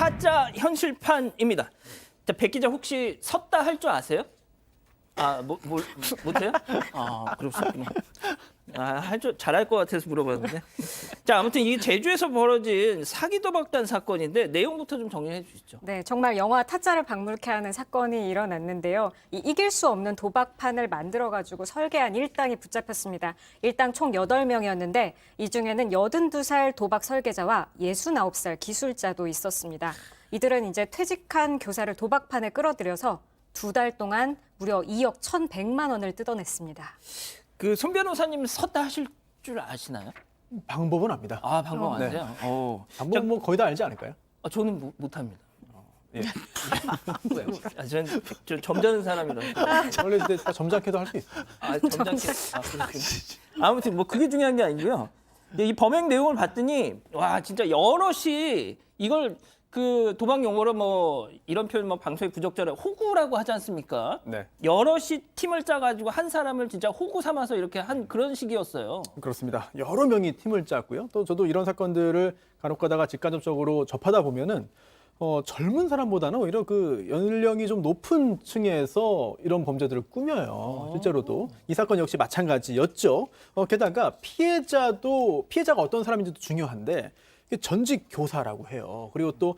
타짜 현실판입니다. 자, 백 기자 혹시 섰다 할 줄 아세요? 못해요? 그렇군요. 잘할 것 같아서 물어봤는데. 자, 아무튼 이게 제주에서 벌어진 사기 도박단 사건인데 내용부터 좀 정리해 주시죠. 네, 정말 영화 타짜를 박물케 하는 사건이 일어났는데요. 이길 수 없는 도박판을 만들어가지고 설계한 일당이 붙잡혔습니다. 일당 총 8명이었는데 이 중에는 82살 도박 설계자와 69살 기술자도 있었습니다. 이들은 이제 퇴직한 교사를 도박판에 끌어들여서 2달 동안 무려 2억 1,100만 원을 뜯어냈습니다. 그 손 변호사님 섰다 하실 줄 아시나요? 방법은 압니다. 방법 아세요? 방법 뭐 거의 다 알지 않을까요? 저는 못합니다. 예. 왜요? 저는 점잖은 사람이라서. 원래 이제 점잖게도 할 수 있어요. 점잖게. 그렇군요. 아무튼 뭐 그게 중요한 게 아니고요. 이 범행 내용을 봤더니 와 진짜 여럿이 이걸 그 도박 용어로 뭐 이런 표현 뭐 방송에 부적절해 호구라고 하지 않습니까? 네. 여럿이 팀을 짜가지고 한 사람을 진짜 호구 삼아서 이렇게 한 그런 식이었어요. 그렇습니다. 여러 명이 팀을 짰고요. 또 저도 이런 사건들을 간혹 가다가 직간접적으로 접하다 보면은 젊은 사람보다는 오히려 그 연령이 좀 높은 층에서 이런 범죄들을 꾸며요. 실제로도 이 사건 역시 마찬가지였죠. 게다가 피해자가 어떤 사람인지도 중요한데 전직 교사라고 해요. 그리고 또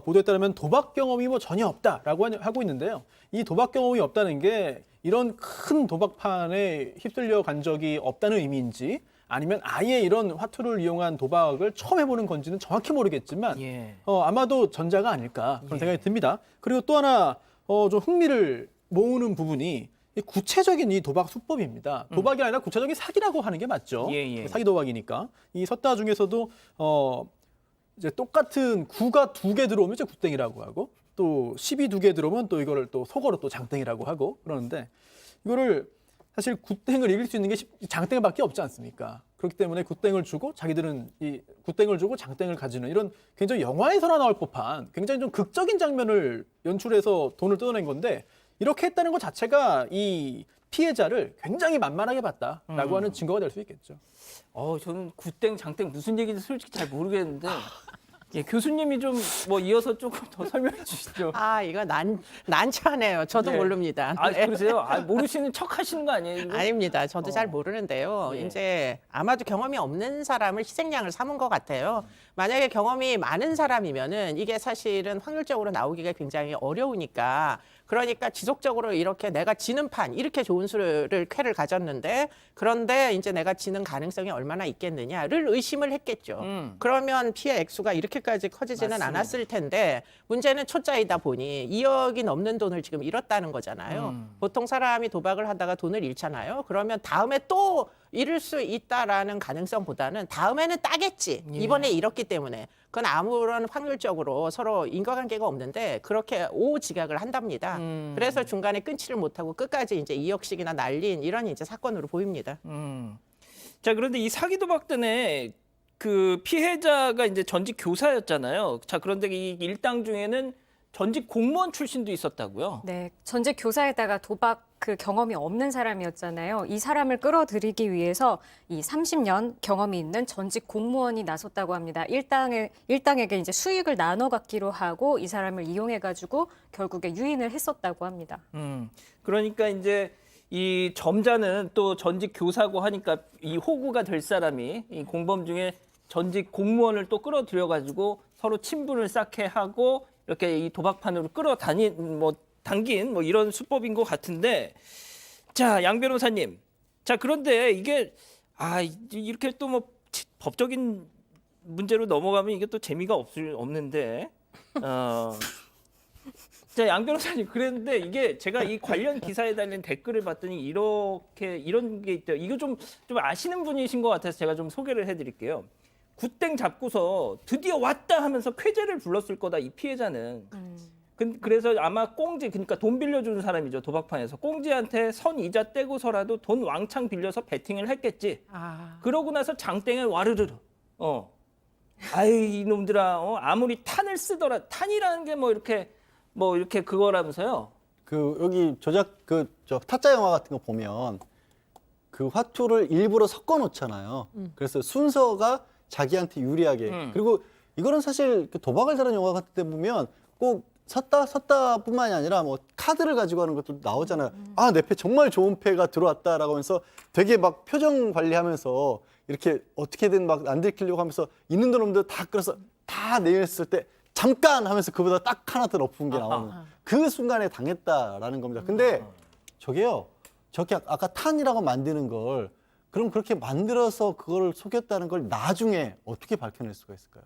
보도에 따르면 도박 경험이 뭐 전혀 없다라고 하고 있는데요. 이 도박 경험이 없다는 게 이런 큰 도박판에 휩쓸려 간 적이 없다는 의미인지 아니면 아예 이런 화투를 이용한 도박을 처음 해보는 건지는 정확히 모르겠지만 아마도 전자가 아닐까 그런 생각이 듭니다. 그리고 또 하나 좀 흥미를 모으는 부분이 구체적인 이 도박 수법입니다. 도박이 아니라 구체적인 사기라고 하는 게 맞죠. 사기 도박이니까. 이 섰다 중에서도 이제 똑같은 9가 2개 들어오면 이제 굿땡이라고 하고 또 10이 2개 들어오면 또 이거를 또 속어로 또 장땡이라고 하고 그러는데 이거를 사실 굿땡을 이길 수 있는 게 장땡밖에 없지 않습니까? 그렇기 때문에 굿땡을 주고 자기들은 이 굿땡을 주고 장땡을 가지는 이런 굉장히 영화에서나 나올 법한 굉장히 좀 극적인 장면을 연출해서 돈을 뜯어낸 건데 이렇게 했다는 것 자체가 이 피해자를 굉장히 만만하게 봤다라고 하는 증거가 될 수 있겠죠. 저는 굿땡, 장땡 무슨 얘기인지 솔직히 잘 모르겠는데 교수님이 좀 뭐 이어서 조금 더 설명해 주시죠. 이거 난처하네요. 저도 모릅니다. 네. 그러세요? 모르시는 척 하시는 거 아니에요? 이거? 아닙니다. 저도 잘 모르는데요. 이제 아마도 경험이 없는 사람을 희생양을 삼은 것 같아요. 만약에 경험이 많은 사람이면은 이게 사실은 확률적으로 나오기가 굉장히 어려우니까 그러니까 지속적으로 이렇게 내가 지는 판 이렇게 좋은 수를 쾌를 가졌는데 그런데 이제 내가 지는 가능성이 얼마나 있겠느냐를 의심을 했겠죠. 그러면 피해 액수가 이렇게까지 커지지는 맞습니다. 않았을 텐데 문제는 초짜이다 보니 2억이 넘는 돈을 지금 잃었다는 거잖아요. 보통 사람이 도박을 하다가 돈을 잃잖아요. 그러면 다음에 또 잃을 수 있다라는 가능성보다는 다음에는 따겠지. 이번에 잃었기 때문에. 그건 아무런 확률적으로 서로 인과관계가 없는데 그렇게 오지각을 한답니다. 그래서 중간에 끊지를 못하고 끝까지 이제 2억씩이나 날린 이런 이제 사건으로 보입니다. 자, 그런데 이 사기 도박단의 그 피해자가 이제 전직 교사였잖아요. 자, 그런데 이 일당 중에는 전직 공무원 출신도 있었다고요? 네, 전직 교사에다가 도박 그 경험이 없는 사람이었잖아요. 이 사람을 끌어들이기 위해서 이 30년 경험이 있는 전직 공무원이 나섰다고 합니다. 일당에게 이제 수익을 나눠 갖기로 하고 이 사람을 이용해가지고 결국에 유인을 했었다고 합니다. 그러니까 이제 이 점자는 또 전직 교사고 하니까 이 호구가 될 사람이 이 공범 중에 전직 공무원을 또 끌어들여가지고 서로 친분을 쌓게 하고 이렇게 이 도박판으로 당긴 뭐 이런 수법인 것 같은데, 자, 양 변호사님, 자 그런데 이게 이렇게 또 뭐 법적인 문제로 넘어가면 이게 또 재미가 없는데, 자, 양 변호사님 그랬는데 이게 제가 이 관련 기사에 달린 댓글을 봤더니 이런 게 있대요. 이거 좀 아시는 분이신 것 같아서 제가 좀 소개를 해드릴게요. 굿땡 잡고서 드디어 왔다 하면서 쾌재를 불렀을 거다 이 피해자는. 그래서 아마 그러니까 돈 빌려주는 사람이죠. 도박판에서 꽁지한테 선이자 떼고서라도 돈 왕창 빌려서 베팅을 했겠지. 그러고 나서 장땡을 와르르르. 이놈들아. 아무리 탄을 쓰더라. 탄이라는 게 뭐 이렇게 그거라면서요. 여기 타짜 영화 같은 거 보면 그 화투를 일부러 섞어 놓잖아요. 그래서 순서가 자기한테 유리하게. 그리고 이거는 사실 그 도박을 다룬 영화 같은 데 보면 꼭 섰다뿐만이 아니라 뭐 카드를 가지고 하는 것도 나오잖아요. 아, 내 패 정말 좋은 패가 들어왔다라고 하면서 되게 막 표정 관리하면서 이렇게 어떻게든 막 안 들키려고 하면서 있는 놈들 다 끌어서 다 내렸을 때 잠깐 하면서 그보다 딱 하나 더 높은 게 나오는 그 순간에 당했다라는 겁니다. 근데 저게요. 저게 아까 탄이라고 만드는 걸 그럼 그렇게 만들어서 그걸 속였다는 걸 나중에 어떻게 밝혀낼 수가 있을까요?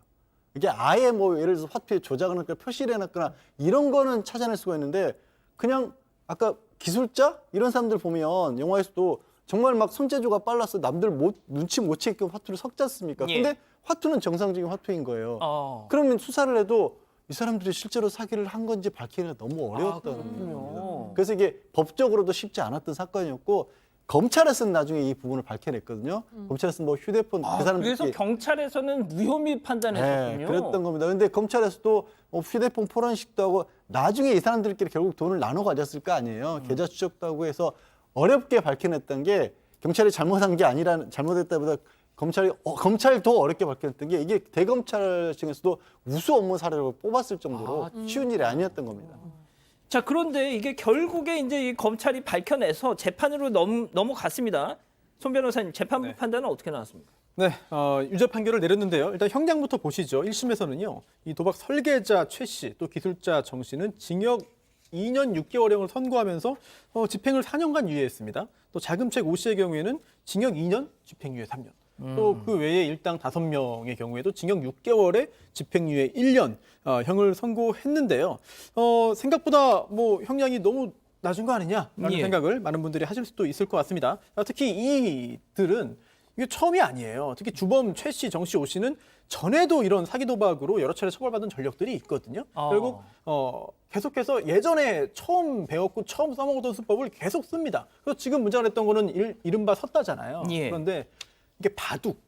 이게 아예 뭐 예를 들어서 화폐 조작을 했거나 표시를 해놨거나 이런 거는 찾아낼 수가 있는데 그냥 아까 기술자 이런 사람들 보면 영화에서도 정말 막 손재주가 빨라서 남들 눈치 못 채게끔 화투를 섞지 않습니까? 예. 근데 화투는 정상적인 화투인 거예요. 어. 그러면 수사를 해도 이 사람들이 실제로 사기를 한 건지 밝히기가 너무 어려웠다는 그렇군요. 겁니다. 그래서 이게 법적으로도 쉽지 않았던 사건이었고 검찰에서는 나중에 이 부분을 밝혀냈거든요. 검찰에서는 뭐 휴대폰 그 사람들이 그래서 경찰에서는 무혐의 판단했었군요. 네, 그랬던 겁니다. 근데 검찰에서도 휴대폰 포렌식도 하고 나중에 이 사람들끼리 결국 돈을 나눠 가졌을 거 아니에요. 계좌 추적도 하고 해서 어렵게 밝혀냈던 게 경찰이 잘못한 게 아니라 잘못했다보다 검찰도 어렵게 밝혀냈던 게 이게 대검찰 중에서도 우수 업무 사례로 뽑았을 정도로 쉬운 일이 아니었던 겁니다. 자, 그런데 이게 결국에 이제 이 검찰이 밝혀내서 재판으로 넘어갔습니다. 손 변호사님, 재판부 네. 판단은 어떻게 나왔습니까? 네, 유죄 판결을 내렸는데요. 일단 형량부터 보시죠. 1심에서는요, 이 도박 설계자 최 씨, 또 기술자 정 씨는 징역 2년 6개월형을 선고하면서 집행을 4년간 유예했습니다. 또 자금책 오 씨의 경우에는 징역 2년, 집행유예 3년. 또 그 외에 일당 5명의 경우에도 징역 6개월에 집행유예 1년 형을 선고했는데요. 생각보다 뭐 형량이 너무 낮은 거 아니냐라는 예. 생각을 많은 분들이 하실 수도 있을 것 같습니다. 특히 이들은 이게 처음이 아니에요. 특히 주범 최 씨, 정 씨, 오 씨는 전에도 이런 사기 도박으로 여러 차례 처벌받은 전력들이 있거든요. 결국 계속해서 예전에 처음 배웠고 처음 써먹었던 수법을 계속 씁니다. 그래서 지금 문제가 됐던 거는 이른바 섰다잖아요. 예. 그런데 이게 바둑,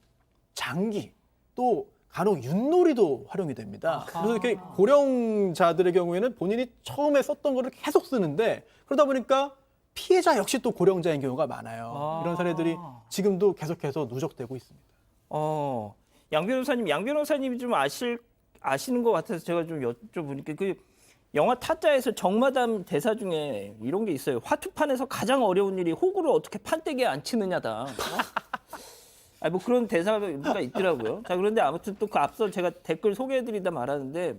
장기, 또 간혹 윷놀이도 활용이 됩니다. 그래서 이렇게 고령자들의 경우에는 본인이 처음에 썼던 거를 계속 쓰는데 그러다 보니까 피해자 역시 또 고령자인 경우가 많아요. 이런 사례들이 지금도 계속해서 누적되고 있습니다. 양 변호사님이 좀 아시는 것 같아서 제가 좀 여쭤보니까 그 영화 타짜에서 정마담 대사 중에 이런 게 있어요. 화투판에서 가장 어려운 일이 호구를 어떻게 판때기에 안 치느냐다. 뭐 그런 대사가 있더라고요. 자, 그런데 아무튼 또 그 앞서 제가 댓글 소개해드리다 말하는데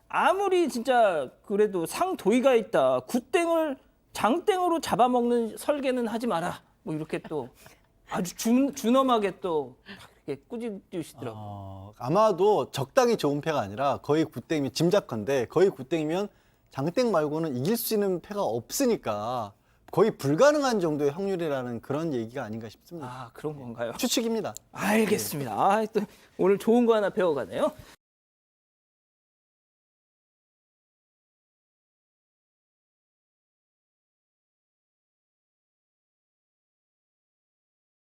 아무리 진짜 그래도 상도의가 있다. 굿땡을 장땡으로 잡아먹는 설계는 하지 마라. 뭐 이렇게 또 아주 준엄하게 또 이렇게 꾸짖으시더라고요. 아마도 적당히 좋은 패가 아니라 거의 굿땡이면 짐작컨대 거의 굿땡이면 장땡 말고는 이길 수 있는 패가 없으니까 거의 불가능한 정도의 확률이라는 그런 얘기가 아닌가 싶습니다. 그런 건가요? 추측입니다. 알겠습니다. 또 오늘 좋은 거 하나 배워가네요.